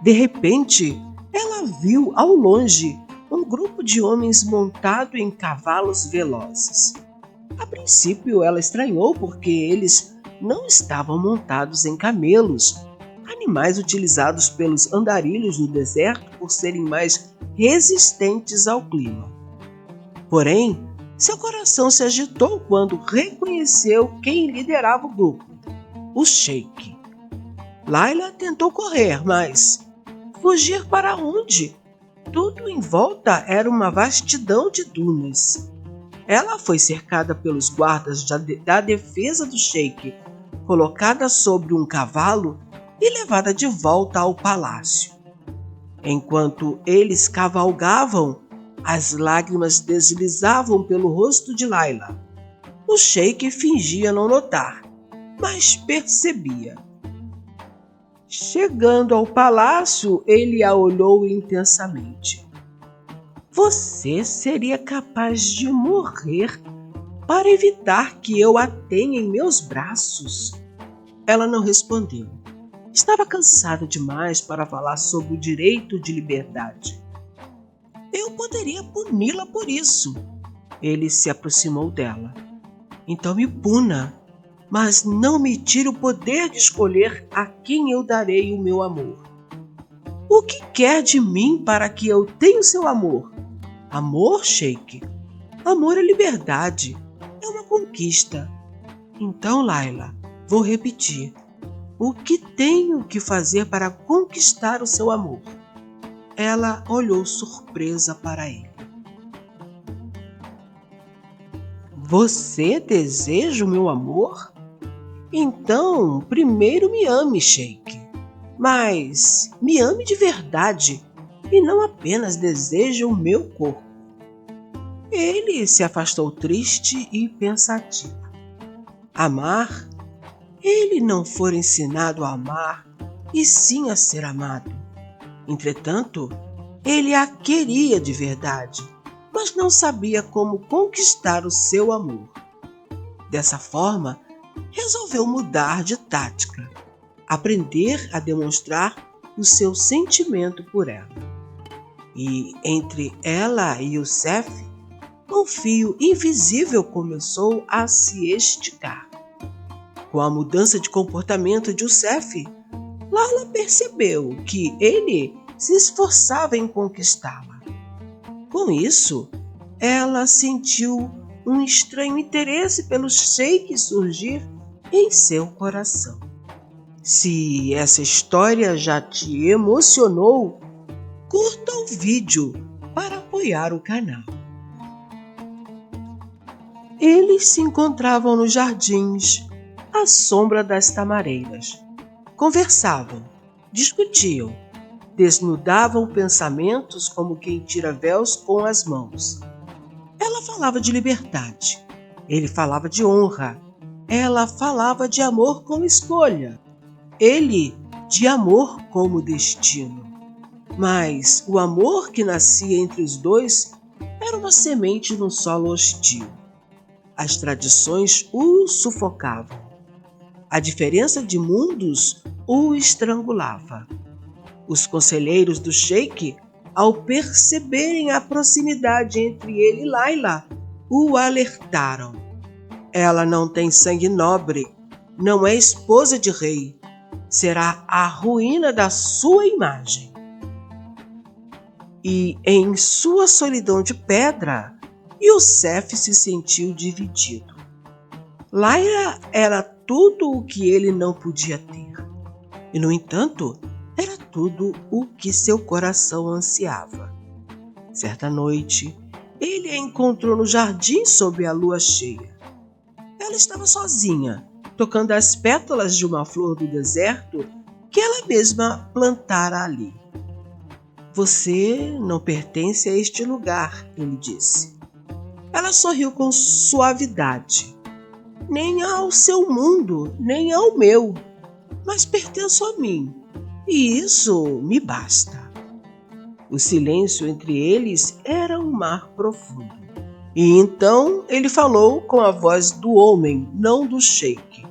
De repente, ela viu ao longe um grupo de homens montado em cavalos velozes. A princípio, ela estranhou porque eles não estavam montados em camelos, animais utilizados pelos andarilhos no deserto por serem mais resistentes ao clima. Porém, seu coração se agitou quando reconheceu quem liderava o grupo, o Sheik. Layla tentou correr, mas fugir para onde? Tudo em volta era uma vastidão de dunas. Ela foi cercada pelos guardas da defesa do Sheik, colocada sobre um cavalo e levada de volta ao palácio. Enquanto eles cavalgavam, as lágrimas deslizavam pelo rosto de Layla. O Sheik fingia não notar, mas percebia. Chegando ao palácio, ele a olhou intensamente. Você seria capaz de morrer para evitar que eu a tenha em meus braços? Ela não respondeu. Estava cansada demais para falar sobre o direito de liberdade. Eu poderia puni-la por isso. Ele se aproximou dela. Então me puna, mas não me tire o poder de escolher a quem eu darei o meu amor. O que quer de mim para que eu tenha o seu amor? Amor, Sheik? Amor é liberdade. É uma conquista. Então, Layla, vou repetir. O que tenho que fazer para conquistar o seu amor? Ela olhou surpresa para ele. Você deseja o meu amor? Então, primeiro me ame, Sheik. Mas me ame de verdade e não apenas deseje o meu corpo. Ele se afastou triste e pensativo. Amar? Ele não fora ensinado a amar, e sim a ser amado. Entretanto, ele a queria de verdade, mas não sabia como conquistar o seu amor. Dessa forma, resolveu mudar de tática, aprender a demonstrar o seu sentimento por ela. E entre ela e Youssef, um fio invisível começou a se esticar. Com a mudança de comportamento de Youssef, Layla percebeu que ele se esforçava em conquistá-la. Com isso, ela sentiu um estranho interesse pelo Sheik surgir em seu coração. Se essa história já te emocionou, curta o vídeo para apoiar o canal. Eles se encontravam nos jardins, à sombra das tamareiras. Conversavam, discutiam, desnudavam pensamentos como quem tira véus com as mãos. Ela falava de liberdade, ele falava de honra, ela falava de amor como escolha, ele de amor como destino. Mas o amor que nascia entre os dois era uma semente num solo hostil. As tradições o sufocavam. A diferença de mundos o estrangulava. Os conselheiros do Sheik, ao perceberem a proximidade entre ele e Layla, o alertaram. Ela não tem sangue nobre, não é esposa de rei. Será a ruína da sua imagem. E em sua solidão de pedra, Youssef se sentiu dividido. Layla era tudo o que ele não podia ter. E, no entanto, era tudo o que seu coração ansiava. Certa noite, ele a encontrou no jardim sob a lua cheia. Ela estava sozinha, tocando as pétalas de uma flor do deserto que ela mesma plantara ali. Você não pertence a este lugar, ele disse. Ela sorriu com suavidade. Nem ao seu mundo, nem ao meu, mas pertenço a mim, e isso me basta. O silêncio entre eles era um mar profundo. E então ele falou com a voz do homem, não do Sheik.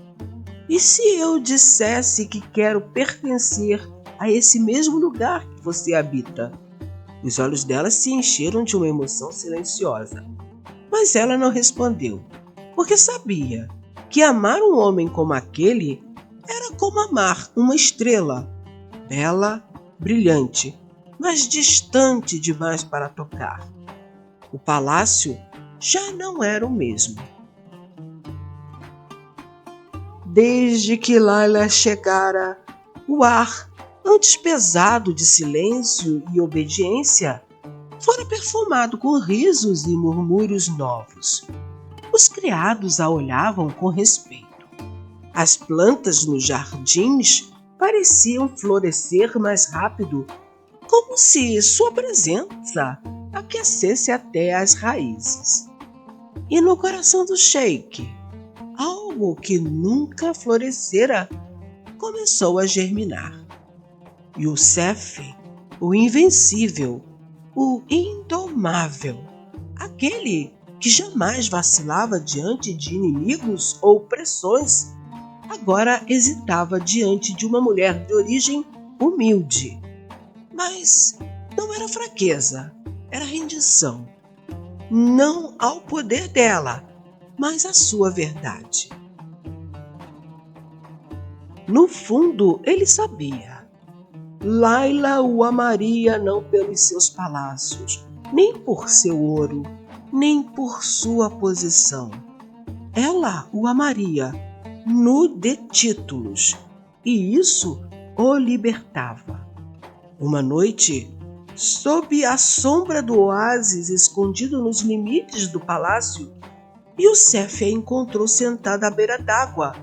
E se eu dissesse que quero pertencer a esse mesmo lugar que você habita. Os olhos dela se encheram de uma emoção silenciosa. Mas ela não respondeu, porque sabia que amar um homem como aquele era como amar uma estrela, bela, brilhante, mas distante demais para tocar. O palácio já não era o mesmo. Desde que Laila chegara, o ar, antes pesado de silêncio e obediência, fora perfumado com risos e murmúrios novos. Os criados a olhavam com respeito. As plantas nos jardins pareciam florescer mais rápido, como se sua presença aquecesse até as raízes. E no coração do sheik, algo que nunca florescera começou a germinar. Youssef, o invencível, o indomável, aquele que jamais vacilava diante de inimigos ou pressões, agora hesitava diante de uma mulher de origem humilde. Mas não era fraqueza, era rendição. Não ao poder dela, mas à sua verdade. No fundo, ele sabia. Laila o amaria não pelos seus palácios, nem por seu ouro, nem por sua posição. Ela o amaria nu de títulos, e isso o libertava. Uma noite, sob a sombra do oásis escondido nos limites do palácio, Youssef a encontrou sentada à beira d'água,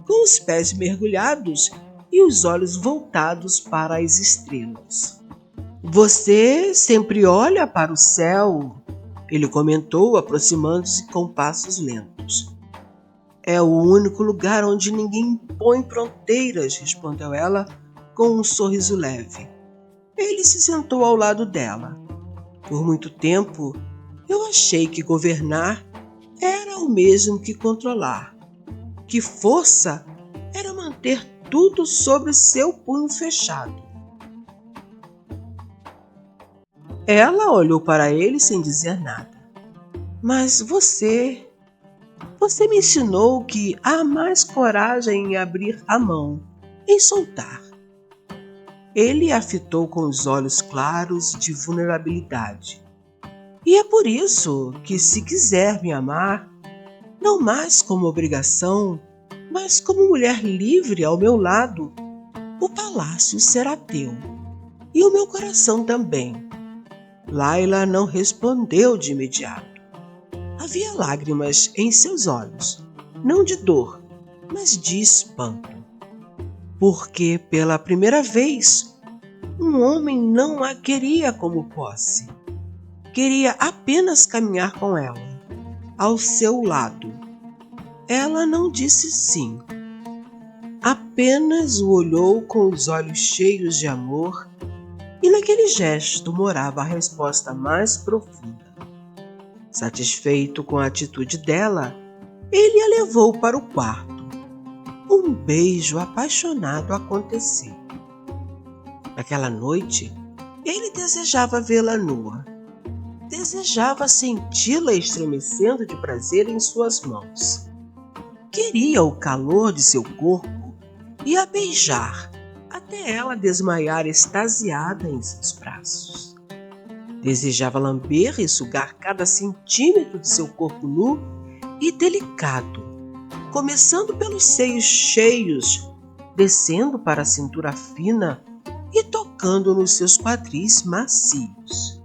com os pés mergulhados e os olhos voltados para as estrelas. Você sempre olha para o céu, ele comentou, aproximando-se com passos lentos. É o único lugar onde ninguém impõe fronteiras, respondeu ela com um sorriso leve. Ele se sentou ao lado dela. Por muito tempo, eu achei que governar era o mesmo que controlar, que força era manter tudo sobre seu punho fechado. Ela olhou para ele sem dizer nada. Mas você me ensinou que há mais coragem em abrir a mão, em soltar. Ele a fitou com os olhos claros de vulnerabilidade. E é por isso que, se quiser me amar, não mais como obrigação, mas como mulher livre ao meu lado, o palácio será teu, e o meu coração também. Laila não respondeu de imediato. Havia lágrimas em seus olhos, não de dor, mas de espanto. Porque, pela primeira vez, um homem não a queria como posse. Queria apenas caminhar com ela, ao seu lado. Ela não disse sim. Apenas o olhou com os olhos cheios de amor, e naquele gesto morava a resposta mais profunda. Satisfeito com a atitude dela, ele a levou para o quarto. Um beijo apaixonado aconteceu. Naquela noite, ele desejava vê-la nua. Desejava senti-la estremecendo de prazer em suas mãos. Queria o calor de seu corpo e a beijar, até ela desmaiar extasiada em seus braços. Desejava lamber e sugar cada centímetro de seu corpo nu e delicado, começando pelos seios cheios, descendo para a cintura fina e tocando nos seus quadris macios.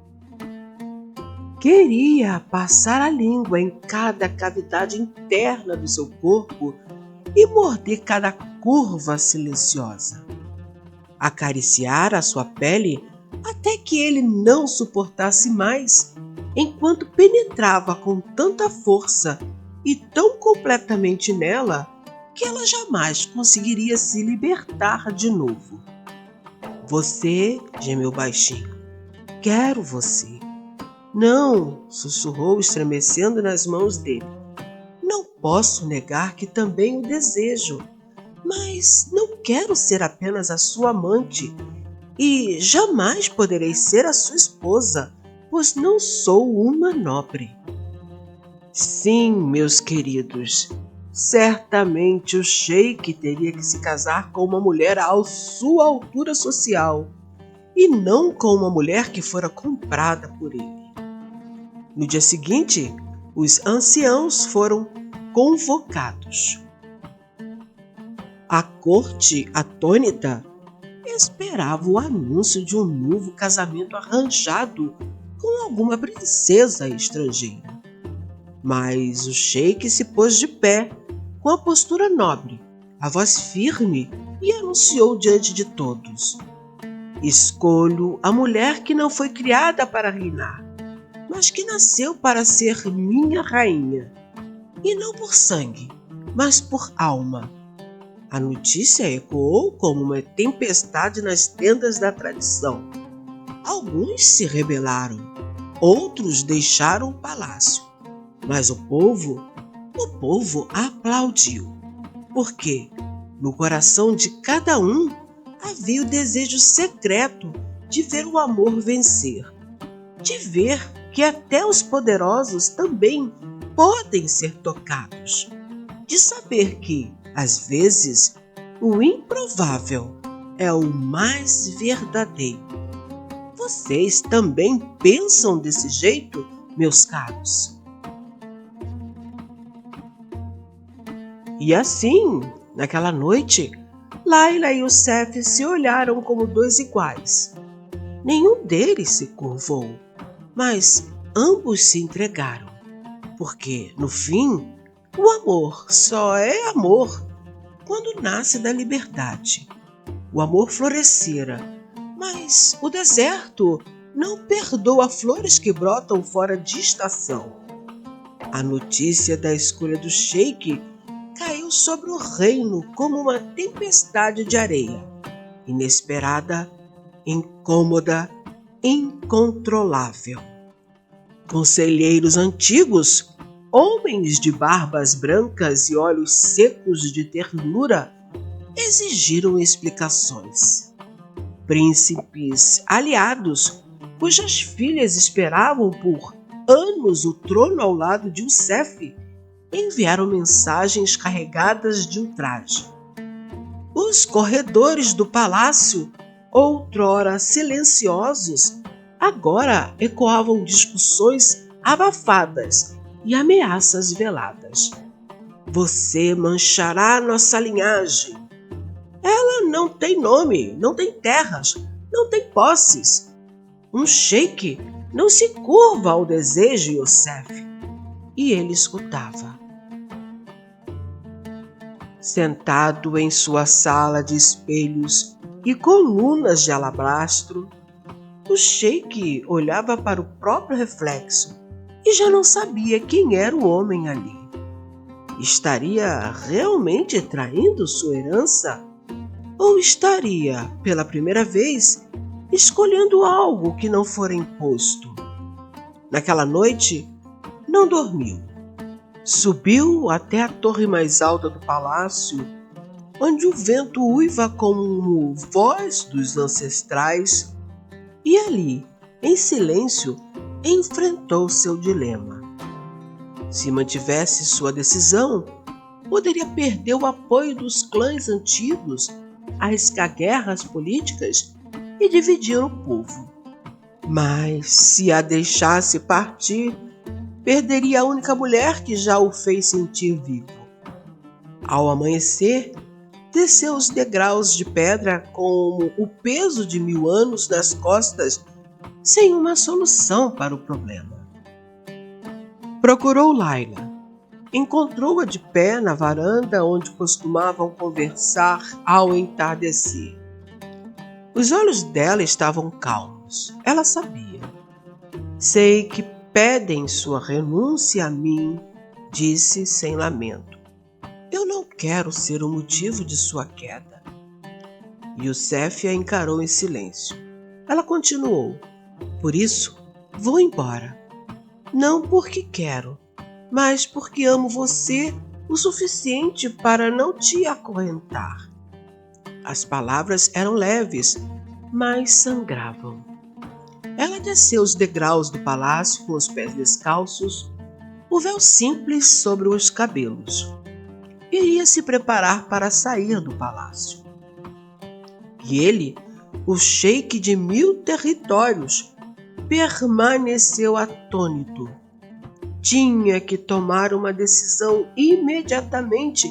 Queria passar a língua em cada cavidade interna do seu corpo e morder cada curva silenciosa. Acariciar a sua pele até que ele não suportasse mais, enquanto penetrava com tanta força e tão completamente nela que ela jamais conseguiria se libertar de novo. Você, gemeu baixinho, quero você. Não, sussurrou estremecendo nas mãos dele. Não posso negar que também o desejo, mas não quero ser apenas a sua amante e jamais poderei ser a sua esposa, pois não sou uma nobre. Sim, meus queridos, certamente o sheik teria que se casar com uma mulher à sua altura social, e não com uma mulher que fora comprada por ele. No dia seguinte, os anciãos foram convocados. A corte, atônita, esperava o anúncio de um novo casamento arranjado com alguma princesa estrangeira. Mas o sheik se pôs de pé, com a postura nobre, a voz firme, e anunciou diante de todos: escolho a mulher que não foi criada para reinar, mas que nasceu para ser minha rainha, e não por sangue, mas por alma. A notícia ecoou como uma tempestade nas tendas da tradição. Alguns se rebelaram, outros deixaram o palácio, mas o povo aplaudiu, porque no coração de cada um havia o desejo secreto de ver o amor vencer, de ver que até os poderosos também podem ser tocados, de saber que, às vezes, o improvável é o mais verdadeiro. Vocês também pensam desse jeito, meus caros? E assim, naquela noite, Laila e Youssef se olharam como dois iguais. Nenhum deles se curvou, mas ambos se entregaram, porque, no fim, o amor só é amor quando nasce da liberdade. O amor florescera, mas o deserto não perdoa flores que brotam fora de estação. A notícia da escolha do sheik caiu sobre o reino como uma tempestade de areia, inesperada, incômoda, incontrolável. Conselheiros antigos, homens de barbas brancas e olhos secos de ternura, exigiram explicações. Príncipes aliados, cujas filhas esperavam por anos o trono ao lado de Youssef, enviaram mensagens carregadas de ultraje. Os corredores do palácio, outrora silenciosos, agora ecoavam discussões abafadas e ameaças veladas. Você manchará nossa linhagem. Ela não tem nome, não tem terras, não tem posses. Um sheik não se curva ao desejo, Youssef. E ele escutava. Sentado em sua sala de espelhos e colunas de alabastro, o sheik olhava para o próprio reflexo e já não sabia quem era o homem ali. Estaria realmente traindo sua herança? Ou estaria, pela primeira vez, escolhendo algo que não fora imposto? Naquela noite, não dormiu. Subiu até a torre mais alta do palácio, onde o vento uiva como voz dos ancestrais, e ali, em silêncio, enfrentou seu dilema. Se mantivesse sua decisão, poderia perder o apoio dos clãs antigos, arriscar guerras políticas e dividir o povo. Mas, se a deixasse partir, perderia a única mulher que já o fez sentir vivo. Ao amanhecer, desceu os degraus de pedra com o peso de 1000 anos nas costas, sem uma solução para o problema. Procurou Laila. Encontrou-a de pé na varanda onde costumavam conversar ao entardecer. Os olhos dela estavam calmos. Ela sabia. Sei que pedem sua renúncia a mim, disse sem lamento. Eu não quero ser o motivo de sua queda. Youssef a encarou em silêncio. Ela continuou. Por isso, vou embora. Não porque quero, mas porque amo você o suficiente para não te acorrentar. As palavras eram leves, mas sangravam. Ela desceu os degraus do palácio com os pés descalços, o véu simples sobre os cabelos. Iria se preparar para sair do palácio. E ele, o sheik de 1000 territórios, permaneceu atônito. Tinha que tomar uma decisão imediatamente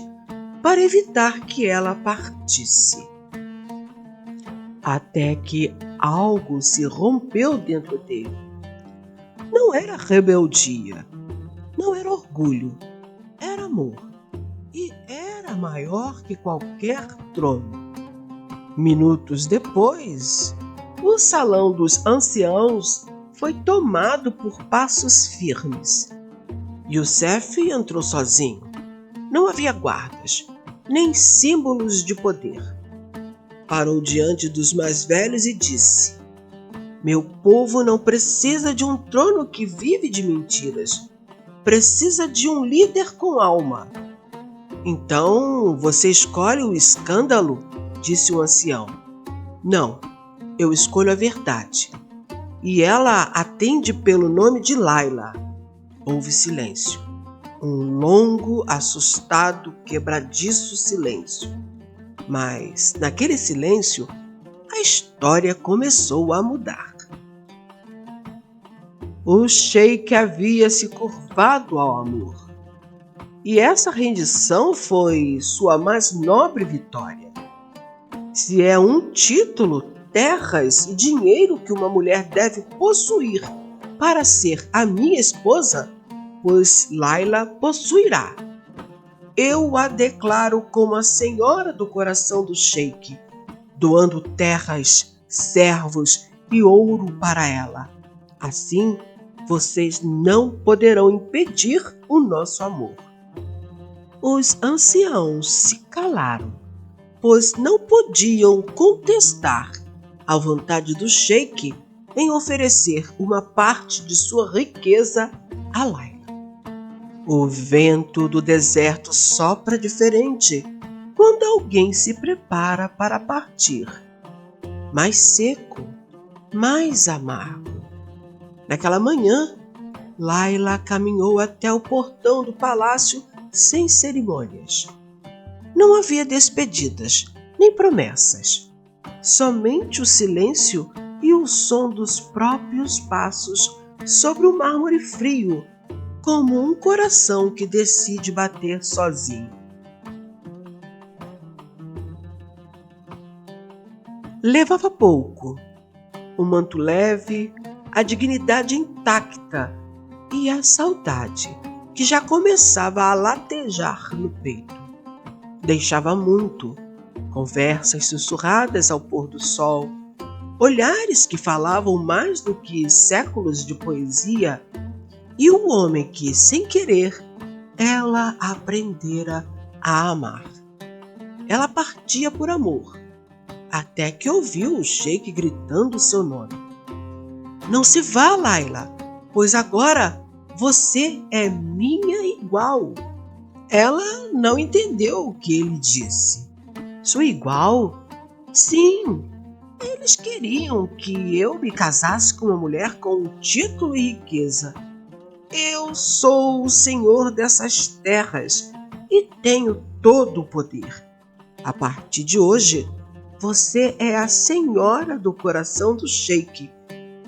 para evitar que ela partisse. Até que algo se rompeu dentro dele. Não era rebeldia, não era orgulho, era amor. E era maior que qualquer trono. Minutos depois, o salão dos anciãos foi tomado por passos firmes. Youssef entrou sozinho. Não havia guardas, nem símbolos de poder. Parou diante dos mais velhos e disse: Meu povo não precisa de um trono que vive de mentiras. Precisa de um líder com alma. Então você escolhe o escândalo? Disse o ancião. Não, eu escolho a verdade. E ela atende pelo nome de Laila. Houve silêncio. Um longo, assustado, quebradiço silêncio. Mas, naquele silêncio, a história começou a mudar. O sheik havia se curvado ao amor. E essa rendição foi sua mais nobre vitória. Se é um título, terras e dinheiro que uma mulher deve possuir para ser a minha esposa, pois Laila possuirá. Eu a declaro como a senhora do coração do sheik, doando terras, servos e ouro para ela. Assim, vocês não poderão impedir o nosso amor. Os anciãos se calaram, pois não podiam contestar a vontade do sheik em oferecer uma parte de sua riqueza a Laila. O vento do deserto sopra diferente quando alguém se prepara para partir. Mais seco, mais amargo. Naquela manhã, Laila caminhou até o portão do palácio sem cerimônias. Não havia despedidas, nem promessas. Somente o silêncio e o som dos próprios passos sobre o mármore frio, como um coração que decide bater sozinho. Levava pouco, um manto leve, a dignidade intacta e a saudade, que já começava a latejar no peito. Deixava muito, conversas sussurradas ao pôr do sol, olhares que falavam mais do que séculos de poesia, e um homem que, sem querer, ela aprendera a amar. Ela partia por amor, até que ouviu o sheik gritando seu nome. Não se vá, Laila, pois agora você é minha igual. Ela não entendeu o que ele disse. Sua igual? Sim, eles queriam que eu me casasse com uma mulher com título e riqueza. Eu sou o senhor dessas terras e tenho todo o poder. A partir de hoje, você é a senhora do coração do sheik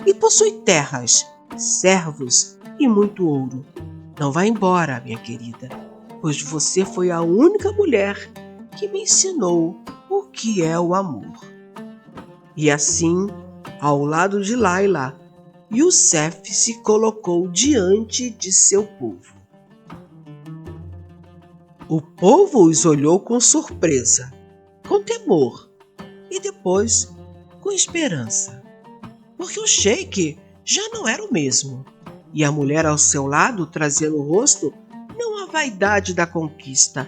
e possui terras, servos e muito ouro. Não vá embora, minha querida, pois você foi a única mulher que me ensinou o que é o amor. E assim, ao lado de Laila, Youssef se colocou diante de seu povo. O povo os olhou com surpresa, com temor e depois com esperança, porque o sheik já não era o mesmo, e a mulher ao seu lado trazia no rosto não a vaidade da conquista,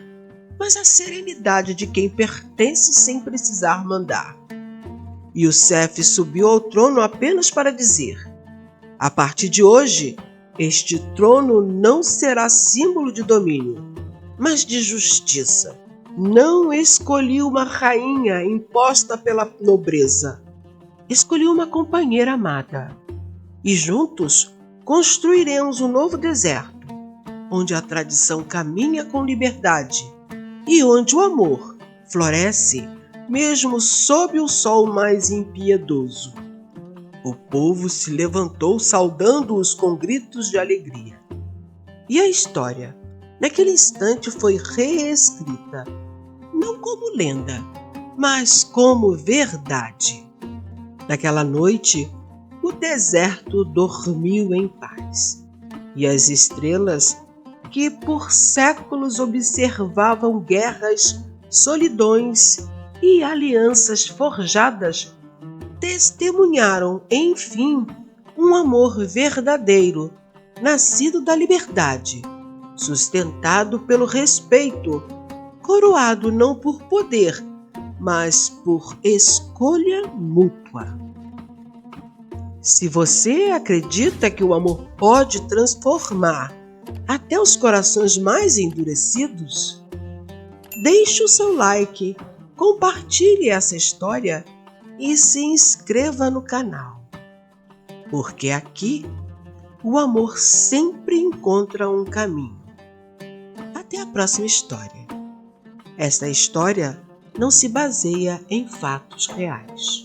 mas a serenidade de quem pertence sem precisar mandar. Youssef subiu ao trono apenas para dizer: a partir de hoje, este trono não será símbolo de domínio, mas de justiça. Não escolhi uma rainha imposta pela nobreza. escolhi uma companheira amada e juntos construiremos um novo deserto, onde a tradição caminha com liberdade e onde o amor floresce mesmo sob o sol mais impiedoso. O povo se levantou saudando-os com gritos de alegria. E a história, naquele instante, foi reescrita, não como lenda, mas como verdade. Naquela noite, o deserto dormiu em paz, e as estrelas, que por séculos observavam guerras, solidões e alianças forjadas, testemunharam, enfim, um amor verdadeiro, nascido da liberdade, sustentado pelo respeito, coroado não por poder, mas por escolha mútua. Se você acredita que o amor pode transformar até os corações mais endurecidos, deixe o seu like, compartilhe essa história e se inscreva no canal, porque aqui o amor sempre encontra um caminho. Até a próxima história. Esta história não se baseia em fatos reais.